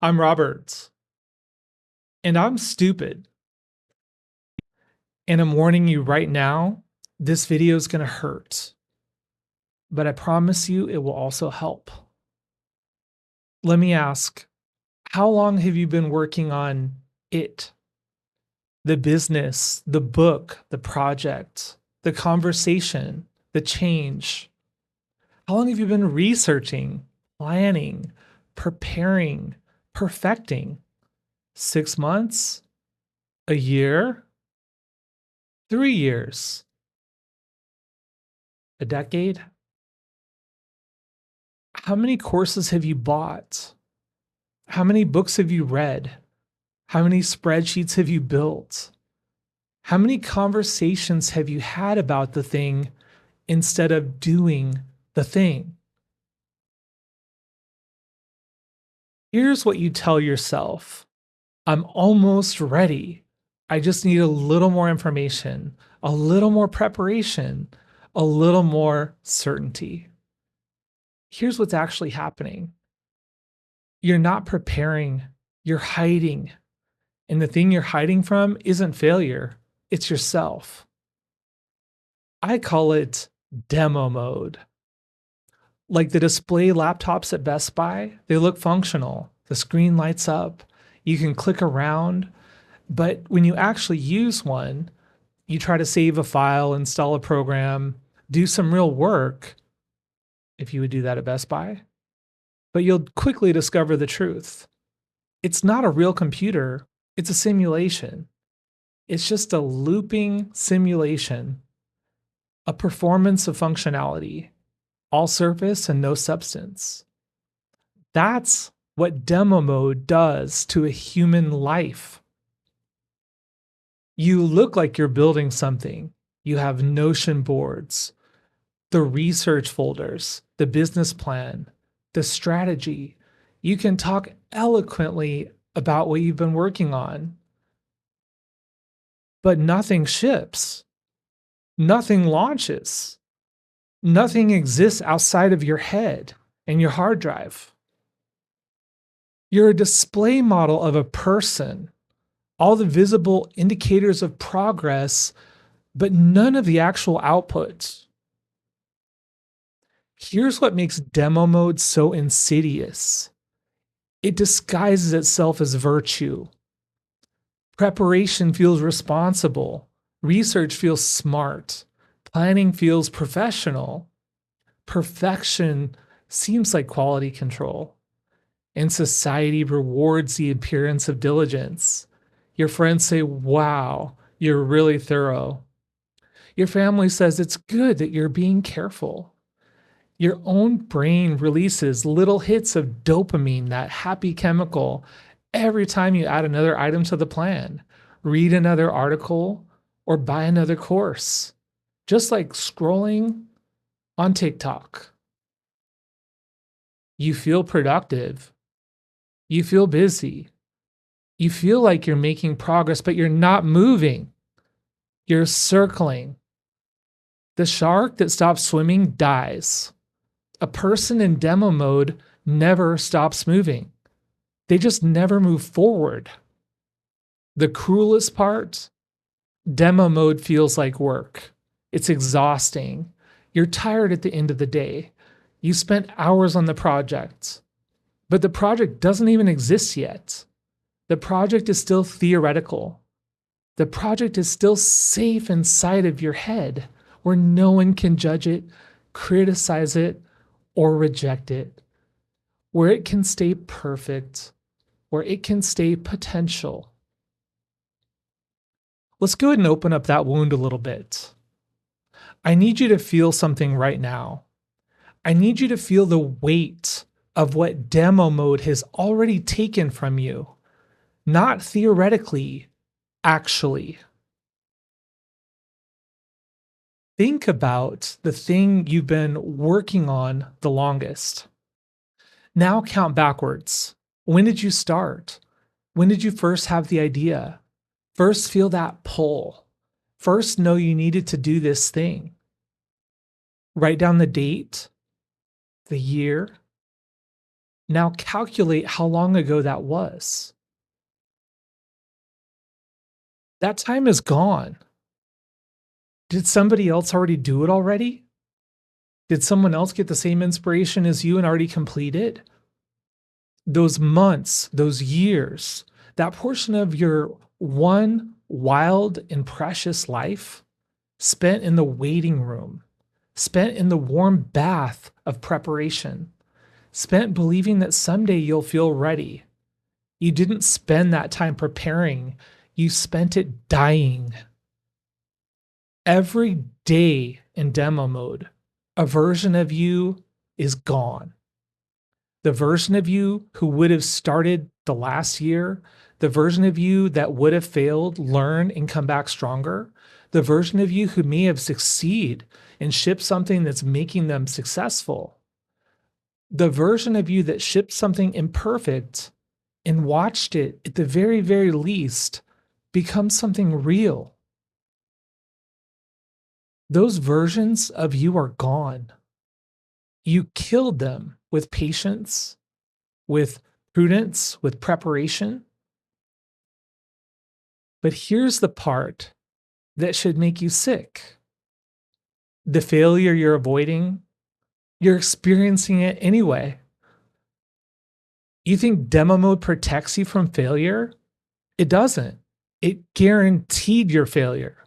I'm Robert, and I'm stupid. And I'm warning you right now, this video is going to hurt, but I promise you it will also help. Let me ask, how long have you been working on it? The business, the book, the project, the conversation, the change? How long have you been researching, planning, preparing, perfecting? 6 months? A year? 3 years? A decade? How many courses have you bought? How many books have you read? How many spreadsheets have you built? How many conversations have you had about the thing instead of doing the thing? Here's what you tell yourself: I'm almost ready. I just need a little more information, a little more preparation, a little more certainty. Here's what's actually happening: you're not preparing, you're hiding. And the thing you're hiding from isn't failure, it's yourself. I call it demo mode. Like the display laptops at Best Buy, they look functional. The screen lights up, you can click around, but when you actually use one, you try to save a file, install a program, do some real work, if you would do that at Best Buy, but you'll quickly discover the truth. It's not a real computer, it's a simulation. It's just a looping simulation, a performance of functionality, all surface and no substance. That's what demo mode does to a human life. You look like you're building something. You have Notion boards, the research folders, the business plan, the strategy. You can talk eloquently about what you've been working on, but nothing ships. Nothing launches. Nothing exists outside of your head and your hard drive. You're a display model of a person, all the visible indicators of progress, but none of the actual outputs. Here's what makes demo mode so insidious: it disguises itself as virtue. Preparation feels responsible. Research feels smart. Planning feels professional. Perfection seems like quality control. And society rewards the appearance of diligence. Your friends say, wow, you're really thorough. Your family says it's good that you're being careful. Your own brain releases little hits of dopamine, that happy chemical, every time you add another item to the plan, read another article, or buy another course. Just like scrolling on TikTok. You feel productive. You feel busy. You feel like you're making progress, but you're not moving. You're circling. The shark that stops swimming dies. A person in demo mode never stops moving. They just never move forward. The cruelest part: demo mode feels like work. It's exhausting. You're tired at the end of the day. You spent hours on the project, but the project doesn't even exist yet. The project is still theoretical. The project is still safe inside of your head where no one can judge it, criticize it, or reject it, where it can stay perfect, where it can stay potential. Let's go ahead and open up that wound a little bit. I need you to feel something right now. I need you to feel the weight of what demo mode has already taken from you. Not theoretically, actually. Think about the thing you've been working on the longest. Now count backwards. When did you start? When did you first have the idea? First feel that pull. First know you needed to do this thing. Write down the date, the year, Now calculate how long ago that was. That time is gone. Did somebody else already do it already? Did someone else get the same inspiration as you and already complete it? Those months, those years, that portion of your one wild and precious life spent in the waiting room, spent in the warm bath of preparation, spent believing that someday you'll feel ready. You didn't spend that time preparing, you spent it dying. Every day in demo mode, a version of you is gone. The version of you who would have started the last year, the version of you that would have failed, learn, and come back stronger, the version of you who may have succeed and shipped something that's making them successful, the version of you that shipped something imperfect and watched it at the very, very least become something real. Those versions of you are gone. You killed them with patience, with prudence, with preparation. But here's the part that should make you sick. The failure you're avoiding, you're experiencing it anyway. You think demo mode protects you from failure? It doesn't. It guaranteed your failure.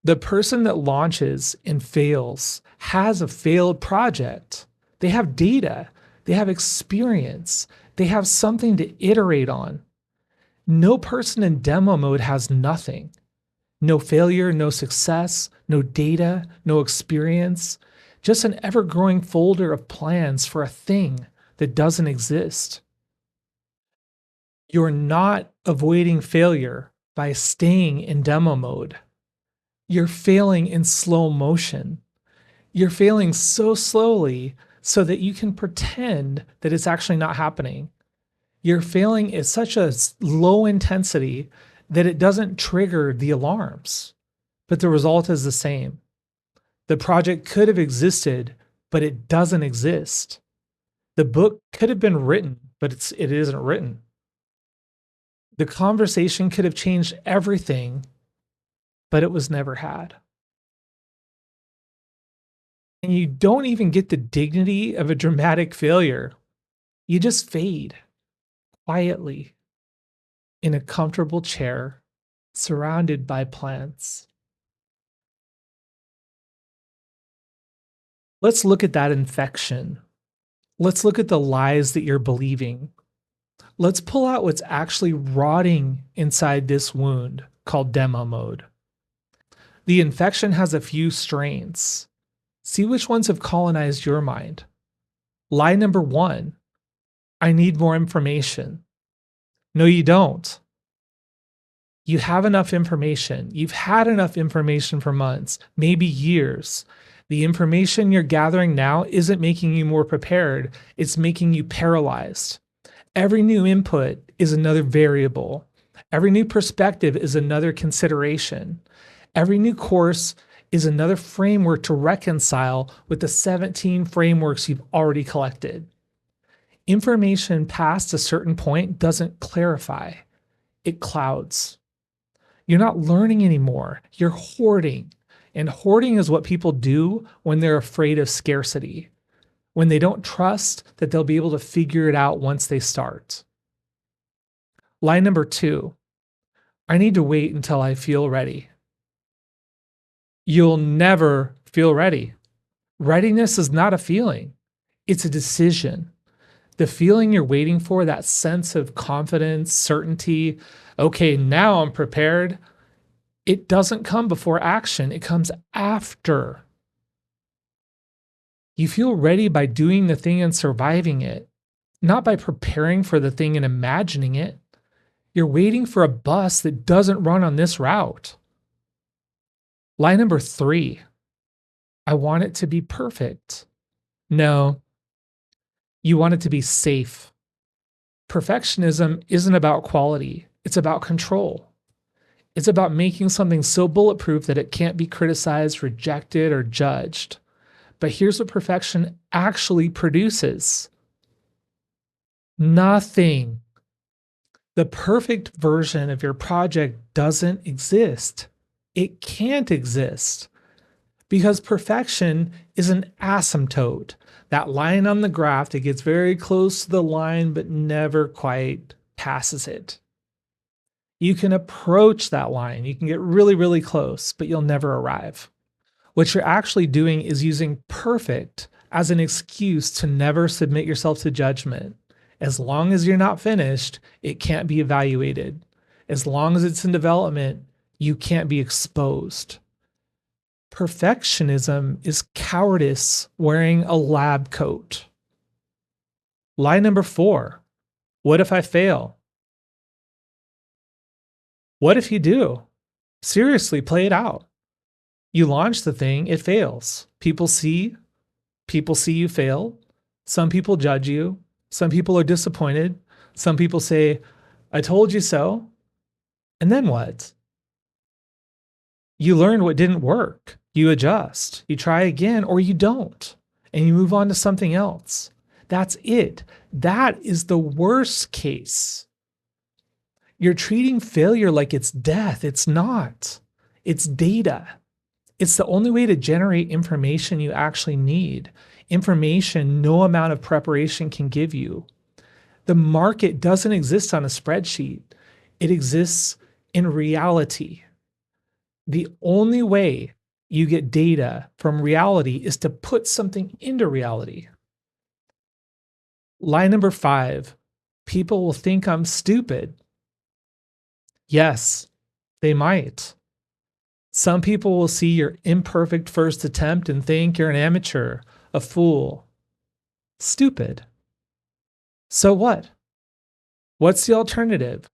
The person that launches and fails has a failed project. They have data, they have experience, they have something to iterate on. No person in demo mode has nothing. No failure, no success, no data, no experience, just an ever growing folder of plans for a thing that doesn't exist. You're not avoiding failure by staying in demo mode. You're failing in slow motion. You're failing so slowly so that you can pretend that it's actually not happening. You're failing at such a low intensity that it doesn't trigger the alarms, but the result is the same. The project could have existed, but it doesn't exist. The book could have been written, but it isn't written. The conversation could have changed everything, but it was never had. And you don't even get the dignity of a dramatic failure. You just fade quietly in a comfortable chair surrounded by plants. Let's look at that infection. Let's look at the lies that you're believing. Let's pull out what's actually rotting inside this wound called demo mode. The infection has a few strains. See which ones have colonized your mind. Lie number 1, I need more information. No, you don't. You have enough information. You've had enough information for months, maybe years. The information you're gathering now isn't making you more prepared, it's making you paralyzed. Every new input is another variable. Every new perspective is another consideration. Every new course is another framework to reconcile with the 17 frameworks you've already collected. Information past a certain point doesn't clarify, it clouds. You're not learning anymore, you're hoarding. And hoarding is what people do when they're afraid of scarcity, when they don't trust that they'll be able to figure it out once they start. Lie number 2, I need to wait until I feel ready. You'll never feel ready. Readiness is not a feeling, it's a decision. The feeling you're waiting for, that sense of confidence, certainty, okay, now I'm prepared, it doesn't come before action, it comes after. You feel ready by doing the thing and surviving it, not by preparing for the thing and imagining it. You're waiting for a bus that doesn't run on this route. Lie number 3, I want it to be perfect. No, you want it to be safe. Perfectionism isn't about quality, it's about control. It's about making something so bulletproof that it can't be criticized, rejected, or judged. But here's what perfection actually produces: Nothing. The perfect version of your project doesn't exist. It can't exist because perfection is an asymptote. That line on the graph that gets very close to the line but never quite passes it. You can approach that line. You can get really, really close, but you'll never arrive. What you're actually doing is using perfect as an excuse to never submit yourself to judgment. As long as you're not finished, it can't be evaluated. As long as it's in development, you can't be exposed. Perfectionism is cowardice wearing a lab coat. Lie number 4. What if I fail? What if you do? Seriously, play it out. You launch the thing, it fails. People see you fail. Some people judge you. Some people are disappointed. Some people say, I told you so. And then what? You learn what didn't work. You adjust. You try again or you don't. And you move on to something else. That's it. That is the worst case. You're treating failure like it's death. It's not. It's data. It's the only way to generate information you actually need. Information no amount of preparation can give you. The market doesn't exist on a spreadsheet. It exists in reality. The only way you get data from reality is to put something into reality. Lie number 5, people will think I'm stupid. Yes, they might. Some people will see your imperfect first attempt and think you're an amateur, a fool, stupid. So what? What's the alternative?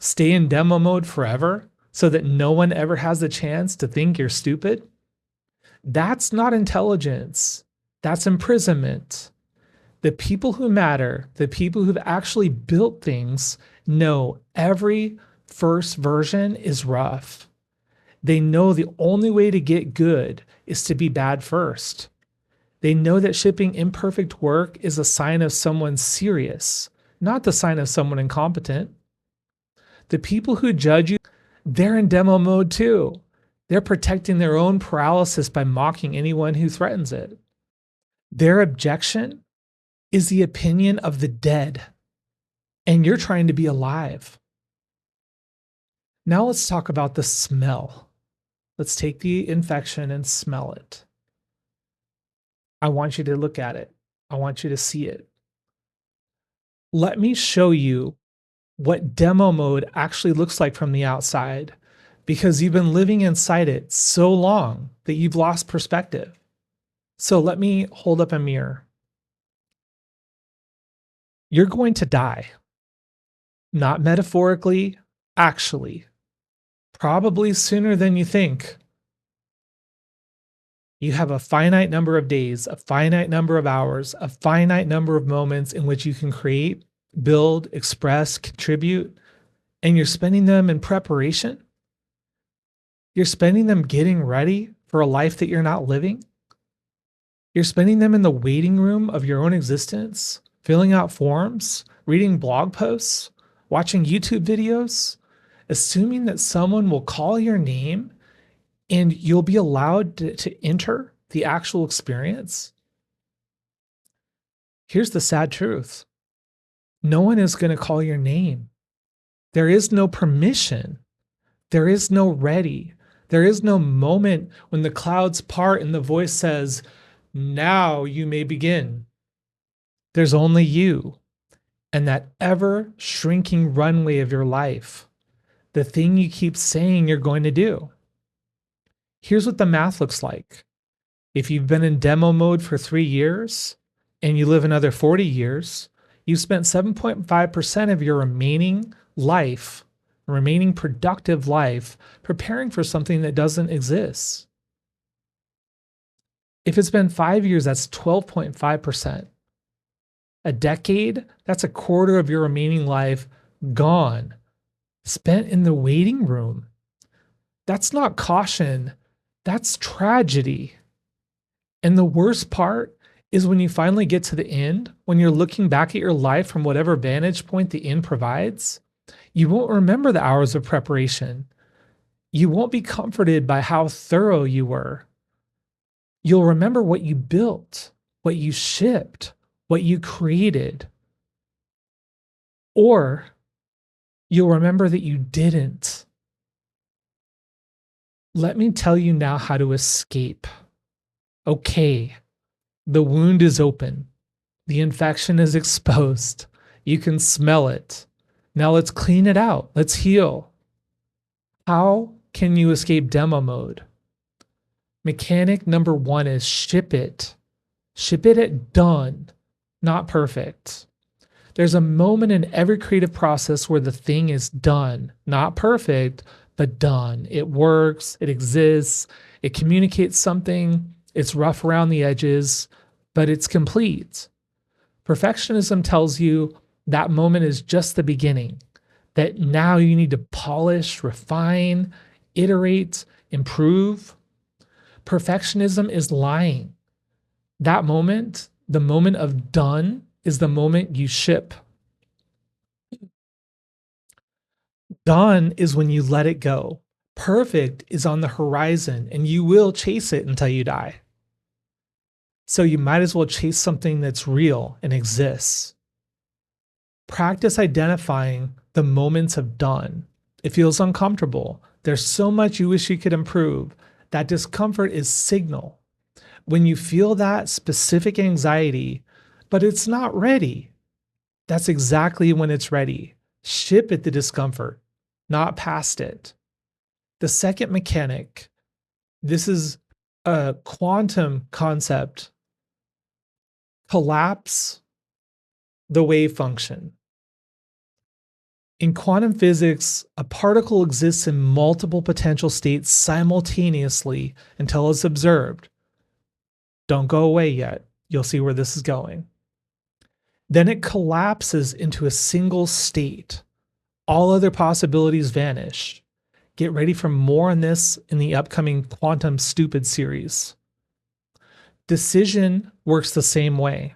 Stay in demo mode forever so that no one ever has the chance to think you're stupid? That's not intelligence. That's imprisonment. The people who matter, the people who've actually built things, know every first version is rough. They know the only way to get good is to be bad first. They know that shipping imperfect work is a sign of someone serious, not the sign of someone incompetent. The people who judge you, they're in demo mode too. They're protecting their own paralysis by mocking anyone who threatens it. Their objection is the opinion of the dead, and you're trying to be alive. Now let's talk about the smell. Let's take the infection and smell it. I want you to look at it. I want you to see it. Let me show you what demo mode actually looks like from the outside, because you've been living inside it so long that you've lost perspective. So let me hold up a mirror. You're going to die. Not metaphorically, actually. Probably sooner than you think. You have a finite number of days, a finite number of hours, a finite number of moments in which you can create, build, express, contribute, and you're spending them in preparation. You're spending them getting ready for a life that you're not living. You're spending them in the waiting room of your own existence, filling out forms, reading blog posts, watching YouTube videos, assuming that someone will call your name and you'll be allowed to enter the actual experience. Here's the sad truth. No one is going to call your name. There is no permission. There is no ready. There is no moment when the clouds part and the voice says, now you may begin. There's only you and that ever shrinking runway of your life, the thing you keep saying you're going to do. Here's what the math looks like. If you've been in demo mode for 3 years and you live another 40 years, you've spent 7.5% of your remaining life, remaining productive life, preparing for something that doesn't exist. If it's been 5 years, that's 12.5%. A decade, that's a quarter of your remaining life gone, spent in the waiting room. That's not caution. That's tragedy. And the worst part is when you finally get to the end, when you're looking back at your life from whatever vantage point the end provides, you won't remember the hours of preparation. You won't be comforted by how thorough you were. You'll remember what you built, what you shipped, what you created. Or you'll remember that you didn't. Let me tell you now how to escape. Okay, the wound is open. The infection is exposed. You can smell it. Now let's clean it out. Let's heal. How can you escape demo mode? Mechanic number 1 is ship it. Ship it at done, not perfect. There's a moment in every creative process where the thing is done, not perfect, but done. It works, it exists, it communicates something, it's rough around the edges, but it's complete. Perfectionism tells you that moment is just the beginning, that now you need to polish, refine, iterate, improve. Perfectionism is lying. That moment, the moment of done, is the moment you ship. Done is when you let it go. Perfect is on the horizon and you will chase it until you die. So you might as well chase something that's real and exists. Practice identifying the moments of done. It feels uncomfortable. There's so much you wish you could improve. That discomfort is signal. When you feel that specific anxiety, but it's not ready, that's exactly when it's ready. Ship it the discomfort, not past it. The second mechanic, this is a quantum concept. Collapse the wave function. In quantum physics, a particle exists in multiple potential states simultaneously until it's observed. Don't go away yet. You'll see where this is going. Then it collapses into a single state. All other possibilities vanish. Get ready for more on this in the upcoming Quantum Stupid series. Decision works the same way.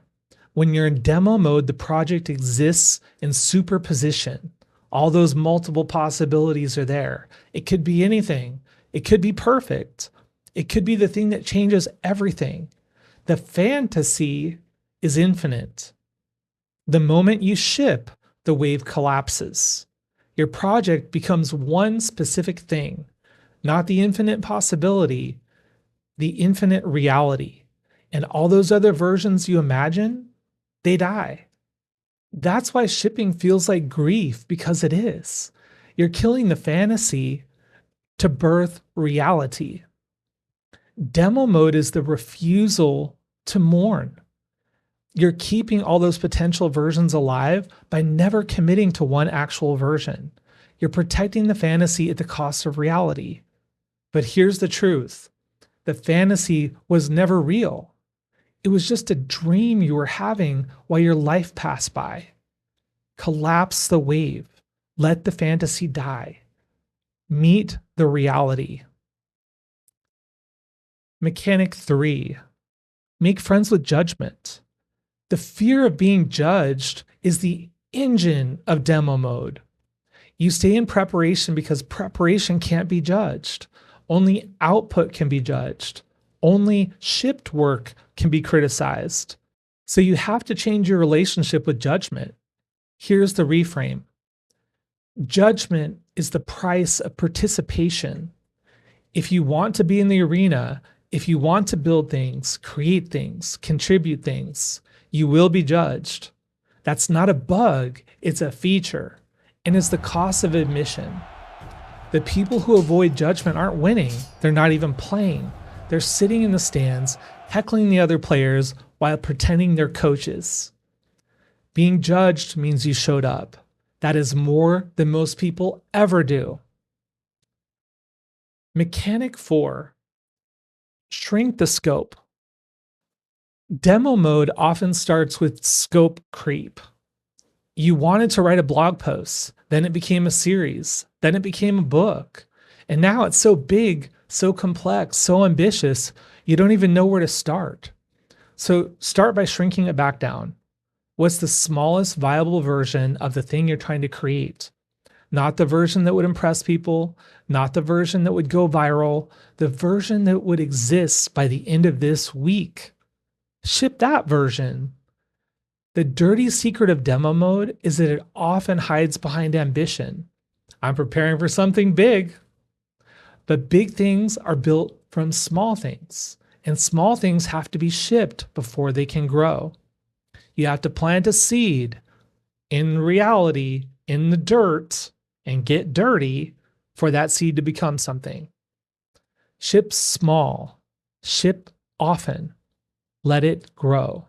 When you're in demo mode, the project exists in superposition. All those multiple possibilities are there. It could be anything. It could be perfect. It could be the thing that changes everything. The fantasy is infinite. The moment you ship, the wave collapses. Your project becomes one specific thing, not the infinite possibility, the infinite reality. And all those other versions you imagine, they die. That's why shipping feels like grief, because it is. You're killing the fantasy to birth reality. Demo mode is the refusal to mourn. You're keeping all those potential versions alive by never committing to one actual version. You're protecting the fantasy at the cost of reality. But here's the truth. The fantasy was never real. It was just a dream you were having while your life passed by. Collapse the wave. Let the fantasy die. Meet the reality. Mechanic 3. Make friends with judgment. The fear of being judged is the engine of demo mode. You stay in preparation because preparation can't be judged. Only output can be judged. Only shipped work can be criticized. So you have to change your relationship with judgment. Here's the reframe. Judgment is the price of participation. If you want to be in the arena, if you want to build things, create things, contribute things, you will be judged. That's not a bug, it's a feature, and it's the cost of admission. The people who avoid judgment aren't winning, they're not even playing. They're sitting in the stands, heckling the other players while pretending they're coaches. Being judged means you showed up. That is more than most people ever do. Mechanic 4. Shrink the scope. Demo mode often starts with scope creep. You wanted to write a blog post, then it became a series, then it became a book. And now it's so big, so complex, so ambitious, you don't even know where to start. So start by shrinking it back down. What's the smallest viable version of the thing you're trying to create? Not the version that would impress people, not the version that would go viral, the version that would exist by the end of this week. Ship that version. The dirty secret of demo mode is that it often hides behind ambition. I'm preparing for something big. But big things are built from small things, and small things have to be shipped before they can grow. You have to plant a seed in reality, in the dirt, and get dirty for that seed to become something. Ship small, ship often, let it grow.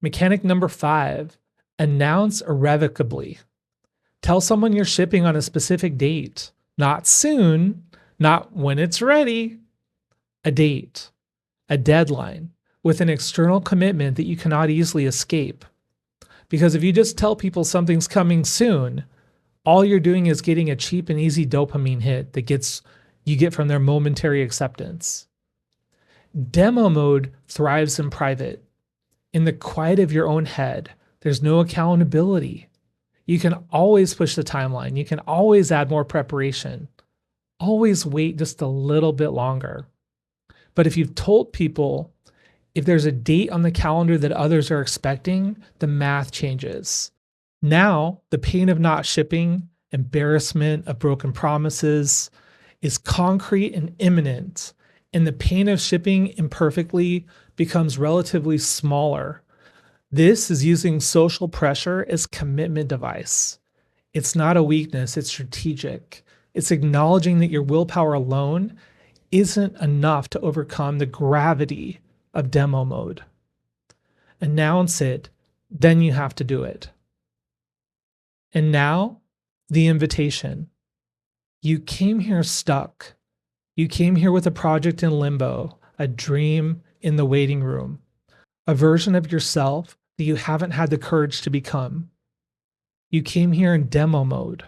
Mechanic number 5, announce irrevocably. Tell someone you're shipping on a specific date, not soon, not when it's ready, a date, a deadline, with an external commitment that you cannot easily escape. Because if you just tell people something's coming soon, all you're doing is getting a cheap and easy dopamine hit that you get from their momentary acceptance. Demo mode thrives in private. In the quiet of your own head, there's no accountability. You can always push the timeline. You can always add more preparation. Always wait just a little bit longer. But if you've told people, if there's a date on the calendar that others are expecting, the math changes. Now, the pain of not shipping, embarrassment of broken promises is concrete and imminent, and the pain of shipping imperfectly becomes relatively smaller. This is using social pressure as commitment device. It's not a weakness, it's strategic. It's acknowledging that your willpower alone isn't enough to overcome the gravity of demo mode. Announce it, then you have to do it. And now, the invitation. You came here stuck. You came here with a project in limbo, a dream in the waiting room, a version of yourself that you haven't had the courage to become. You came here in demo mode.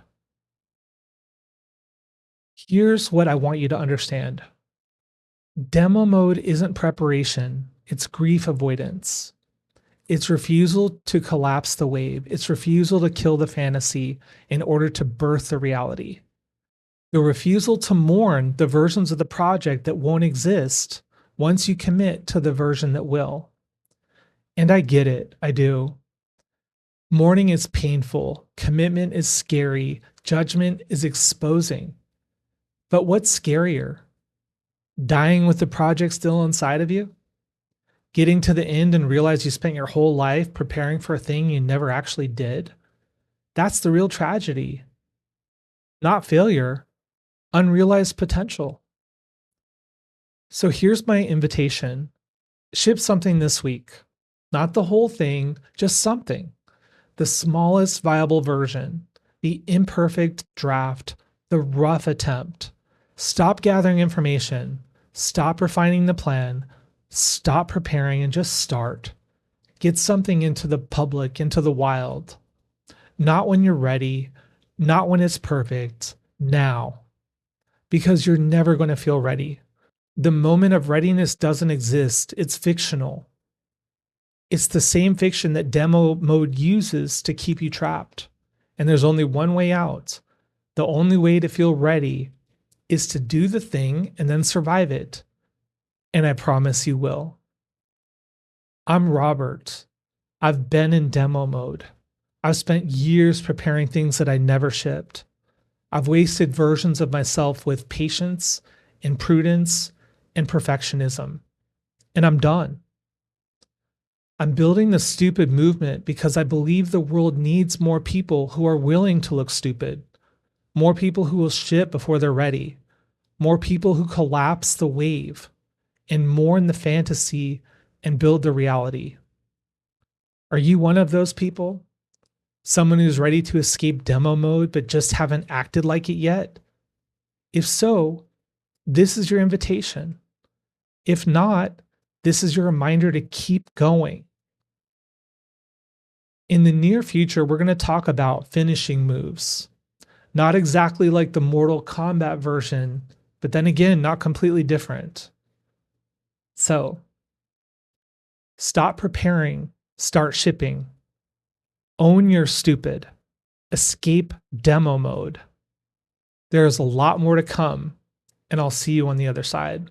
Here's what I want you to understand. Demo mode isn't preparation, it's grief avoidance. It's refusal to collapse the wave. It's refusal to kill the fantasy in order to birth the reality. The refusal to mourn the versions of the project that won't exist once you commit to the version that will. And I get it, I do. Mourning is painful, commitment is scary, judgment is exposing. But what's scarier? Dying with the project still inside of you? Getting to the end and realize you spent your whole life preparing for a thing you never actually did? That's the real tragedy. Not failure, unrealized potential. So here's my invitation. Ship something this week. Not the whole thing, just something. The smallest viable version, the imperfect draft, the rough attempt. Stop gathering information. Stop refining the plan. Stop preparing and just start. Get something into the public, into the wild. Not when you're ready, not when it's perfect, now. Because you're never going to feel ready. The moment of readiness doesn't exist, it's fictional. It's the same fiction that demo mode uses to keep you trapped. And there's only one way out. The only way to feel ready is to do the thing and then survive it. And I promise you will. I'm Robert. I've been in demo mode. I've spent years preparing things that I never shipped. I've wasted versions of myself with patience and prudence and perfectionism. And I'm done. I'm building the stupid movement because I believe the world needs more people who are willing to look stupid, more people who will ship before they're ready, more people who collapse the wave and mourn the fantasy and build the reality. Are you one of those people? Someone who's ready to escape demo mode but just haven't acted like it yet? If so, this is your invitation. If not, this is your reminder to keep going. In the near future, we're going to talk about finishing moves. Not exactly like the Mortal Kombat version, but then again, not completely different. So, Stop preparing, start shipping. Own your stupid. Escape demo mode. There's a lot more to come, and I'll see you on the other side.